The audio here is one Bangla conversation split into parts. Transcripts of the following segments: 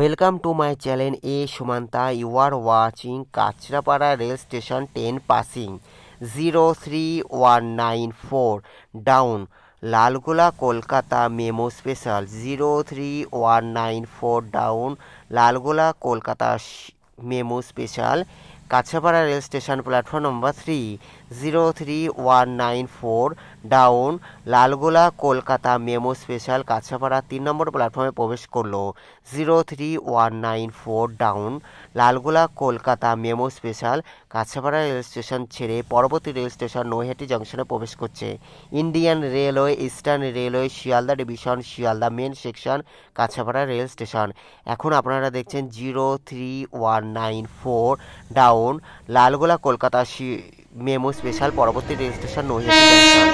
Welcome to my channel A Sumanta. You are watching Kachrapara Rail Station 10 passing 03194 down Lalgola Kolkata Memo Special 03194 down Lalgola Kolkata Memo Special Kachrapara Rail Station platform number 3 03194 down Lalgola Kolkata MEMU special Kanchrapara 3 নম্বর প্ল্যাটফর্মে প্রবেশ করলো 03194 down Lalgola Kolkata MEMU special Kanchrapara rail station ছেড়ে পরবর্তী রেল স্টেশন নৈহাটি জংশনে প্রবেশ করছে। Indian railway eastern railway Sealdah division Sealdah main section Kanchrapara rail station. এখন আপনারা দেখছেন 03194 down Lalgola Kolkata MEMU special পরবর্তী rail station Naihati junction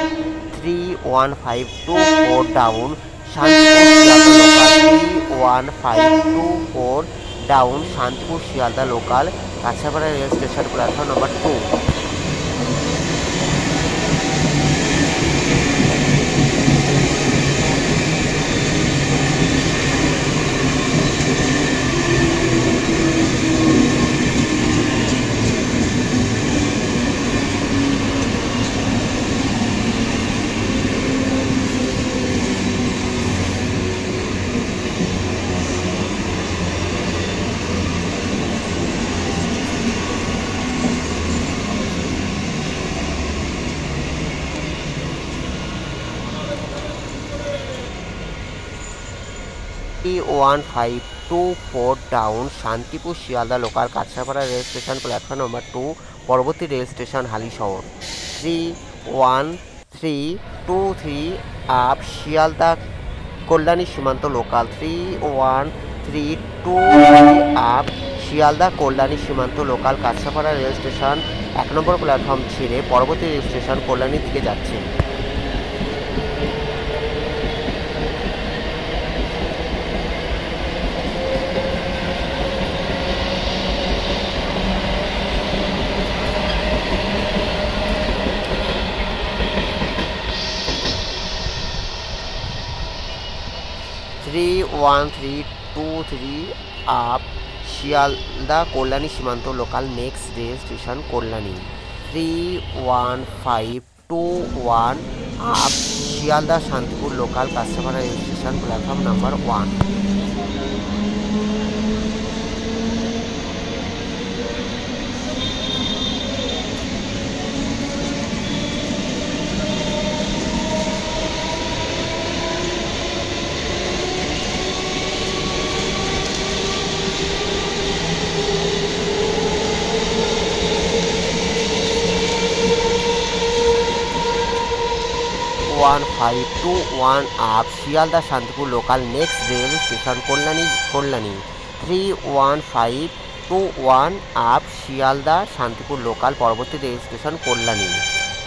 31524 down Shantipur Sealdah local 31524 down Shantipur Sealdah local Kanchrapara rail station platform number 2। 31524 down Shantipur Sealdah local Kanchrapara rail station platform number 2 পরবর্তী rail station Halisahar 31323 up Sealdah Kalyani Simanta local 31323 up Sealdah Kalyani Simanta local Kanchrapara rail station 1 number platform ছেড়ে পরবর্তী রেল স্টেশন কল্যাণীর দিকে যাচ্ছে। 31323 up Sealdah Kalyani Simanta local next rail station Kalyani 31521 up Sealdah Shantipur local Kanchrapara rail station platform number 1। 1521 up Sealdah Shantipur local next rail station Kalyani 31521 up Sealdah Shantipur local পরবর্তী rail station Kalyani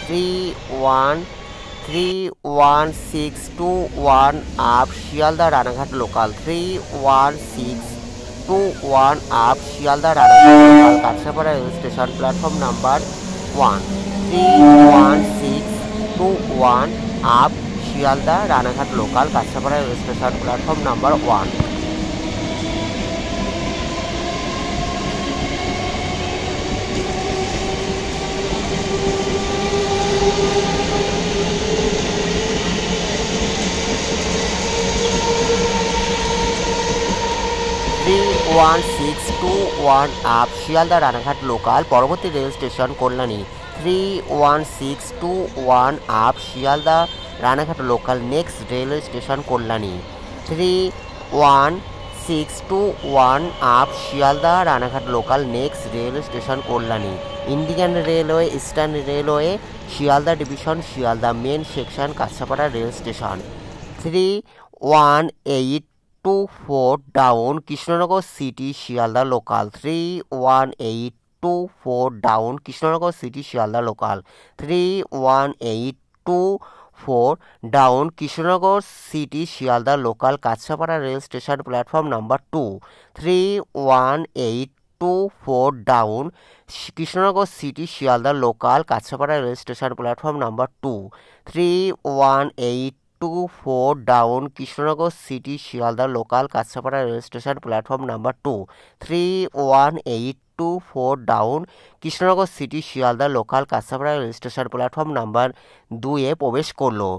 31621 up Sealdah Ranaghat local 31621 up Sealdah Ranaghat local Kanchrapara rail station platform number 1। 31621 up Sealdah Ranaghat local Kanchrapara rail station platform number 1। 31621 up Sealdah Ranaghat local পরবর্তী rail station Kalyani 31621 up Sealdah Ranaghat local next railway station Kalyani 31621 up Sealdah Ranaghat local next rail station Kalyani. Indian railway eastern railway Sealdah division Sealdah main section Kanchrapara rail station 31824 down Krishnanagar city Sealdah local 31824 down Krishnanagar city Sealdah local 31824 down Krishnanagar city Sealdah local Kanchrapara rail station platform number 2। 31824 down Krishnanagar city Sealdah local Kanchrapara rail station platform number 2। 31824 31824 down Krishnanagar city Sealdah local Kanchrapara rail station platform number 2। 31824 down Krishnanagar city Sealdah local Kanchrapara rail station platform number 2-এ প্রবেশ করলো।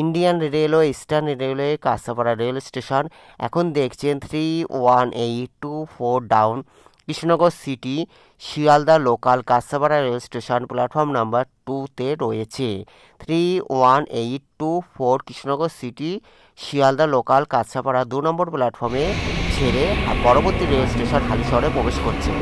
Indian railway eastern railway Kanchrapara rail station. এখন দেখছেন 31824 down Krishnanagar city Sealdah local Kanchrapara rail station platform number 2-তে রয়েছে। 31824 কৃষ্ণনগর সিটি শিয়ালদা লোকাল কাছাপাড়া 2 নম্বর প্ল্যাটফর্মে ছেড়ে পরবর্তী রেল স্টেশন হালিশহরে প্রবেশ করছে।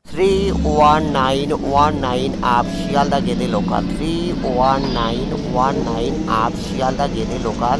Three 1919 up Sealdah Gede local. 31919 up Sealdah Gede local.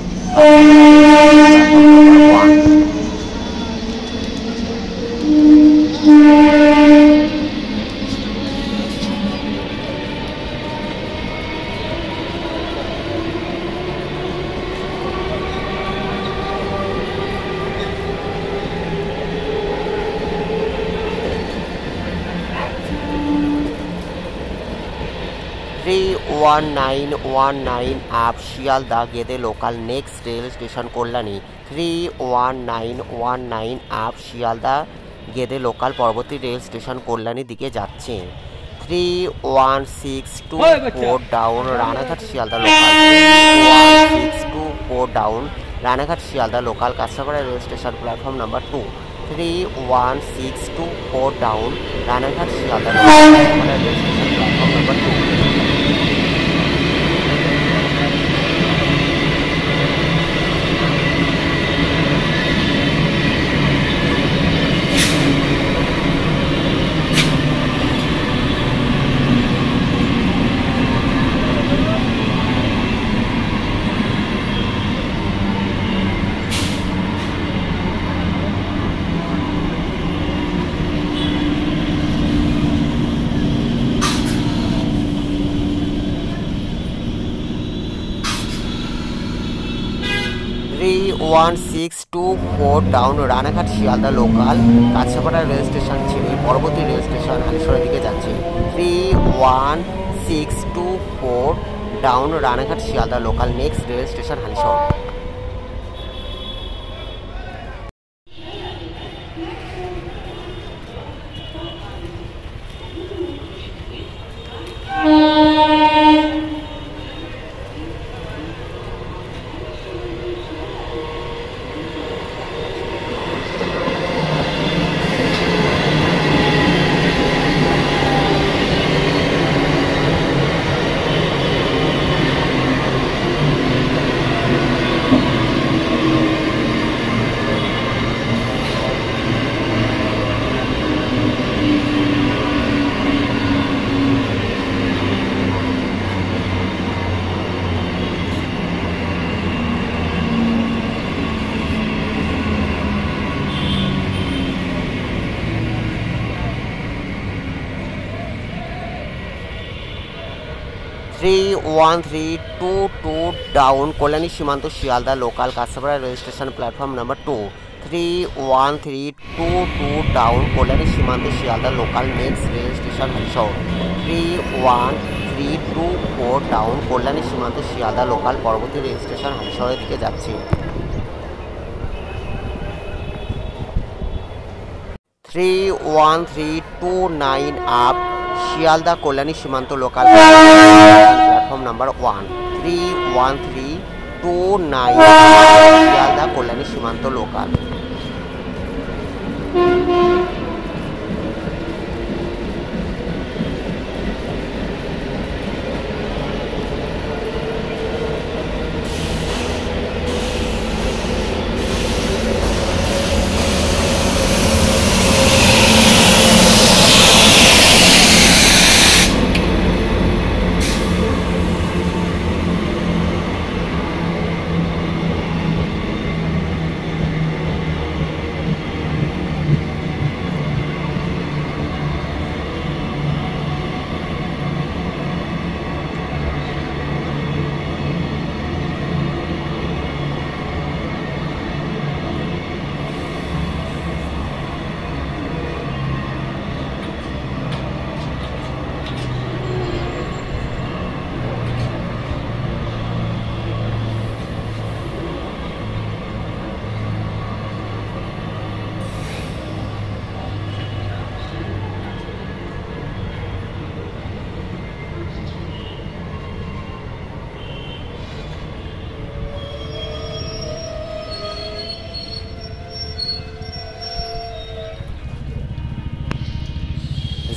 31919 up Sealdah Gede local next rail station Kalyani. 31919 up Sealdah Gede local পরবর্তী রেল স্টেশন কল্যাণীর দিকে যাচ্ছে। 31624 down Ranaghat Sealdah local. 31624 down Ranaghat Sealdah local Kanchrapara rail station platform number 2। 31624 down Ranaghat Sealdah local Kanchrapara rail station platform number 2। 31624 down Ranaghat Sealdah local Kanchrapara rail station ছেড়ে পরবর্তী রেল স্টেশন হালিশহরের দিকে যাচ্ছে। 31624 down Ranaghat Sealdah local next rail station Halisahar. Three 1322 down Kalyani Simanta Sealdah local Kanchrapara rail station platform number 2। 31322 down Kalyani Simanta Sealdah local next rail station Halisahar. 31324 down Kalyani Simanta Sealdah local परवर्ती रेल स्टेशन हालिशहरेर दिके जाच्छे। 31329 आप Sealdah Kalyani Simanta local platform number 1। 31329 Sealdah Kalyani Simanta local.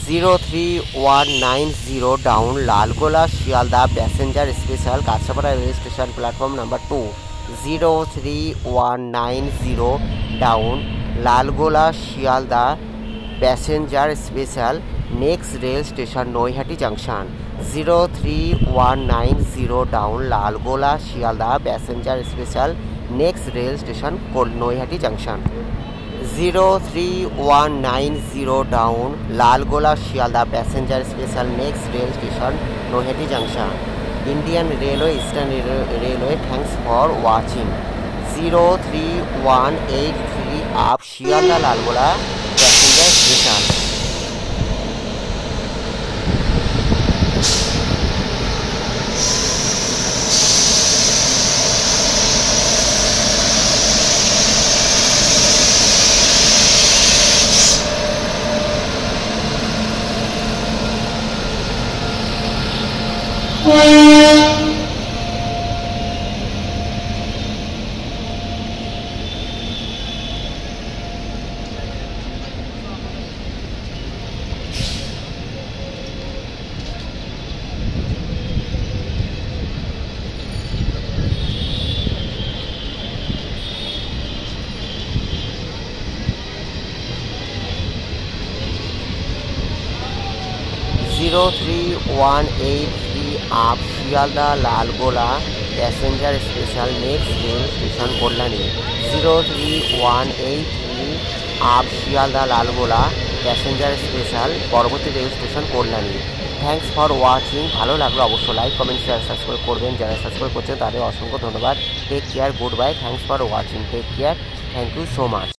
03190 down Lalgola Sealdah passenger special Kanchrapara rail station platform number 2। 03190 down Lalgola Sealdah passenger special next rail station Naihati junction. 03190 down Lalgola Sealdah passenger special next rail station Naihati junction. 03190 down Lalgola Sealdah passenger special next rail station Naihati junction. Indian railway eastern railway thanks for watching. 03183 up Sealdah Lalgola passenger station. Zero 3183 up Sealdah Lalgola passenger special next rail station Kalyani. 03183 up Sealdah Lalgola passenger special পরবর্তী rail station Kalyani. Thanks for watching. ভালো লাগলো অবশ্যই লাইক কমেন্ট শেয়ার সাবস্ক্রাইব করবেন। যারা সাবস্ক্রাইব করছেন তাদের অসংখ্য ধন্যবাদ। Take care, good bye, thanks for watching, take care, thank you so much.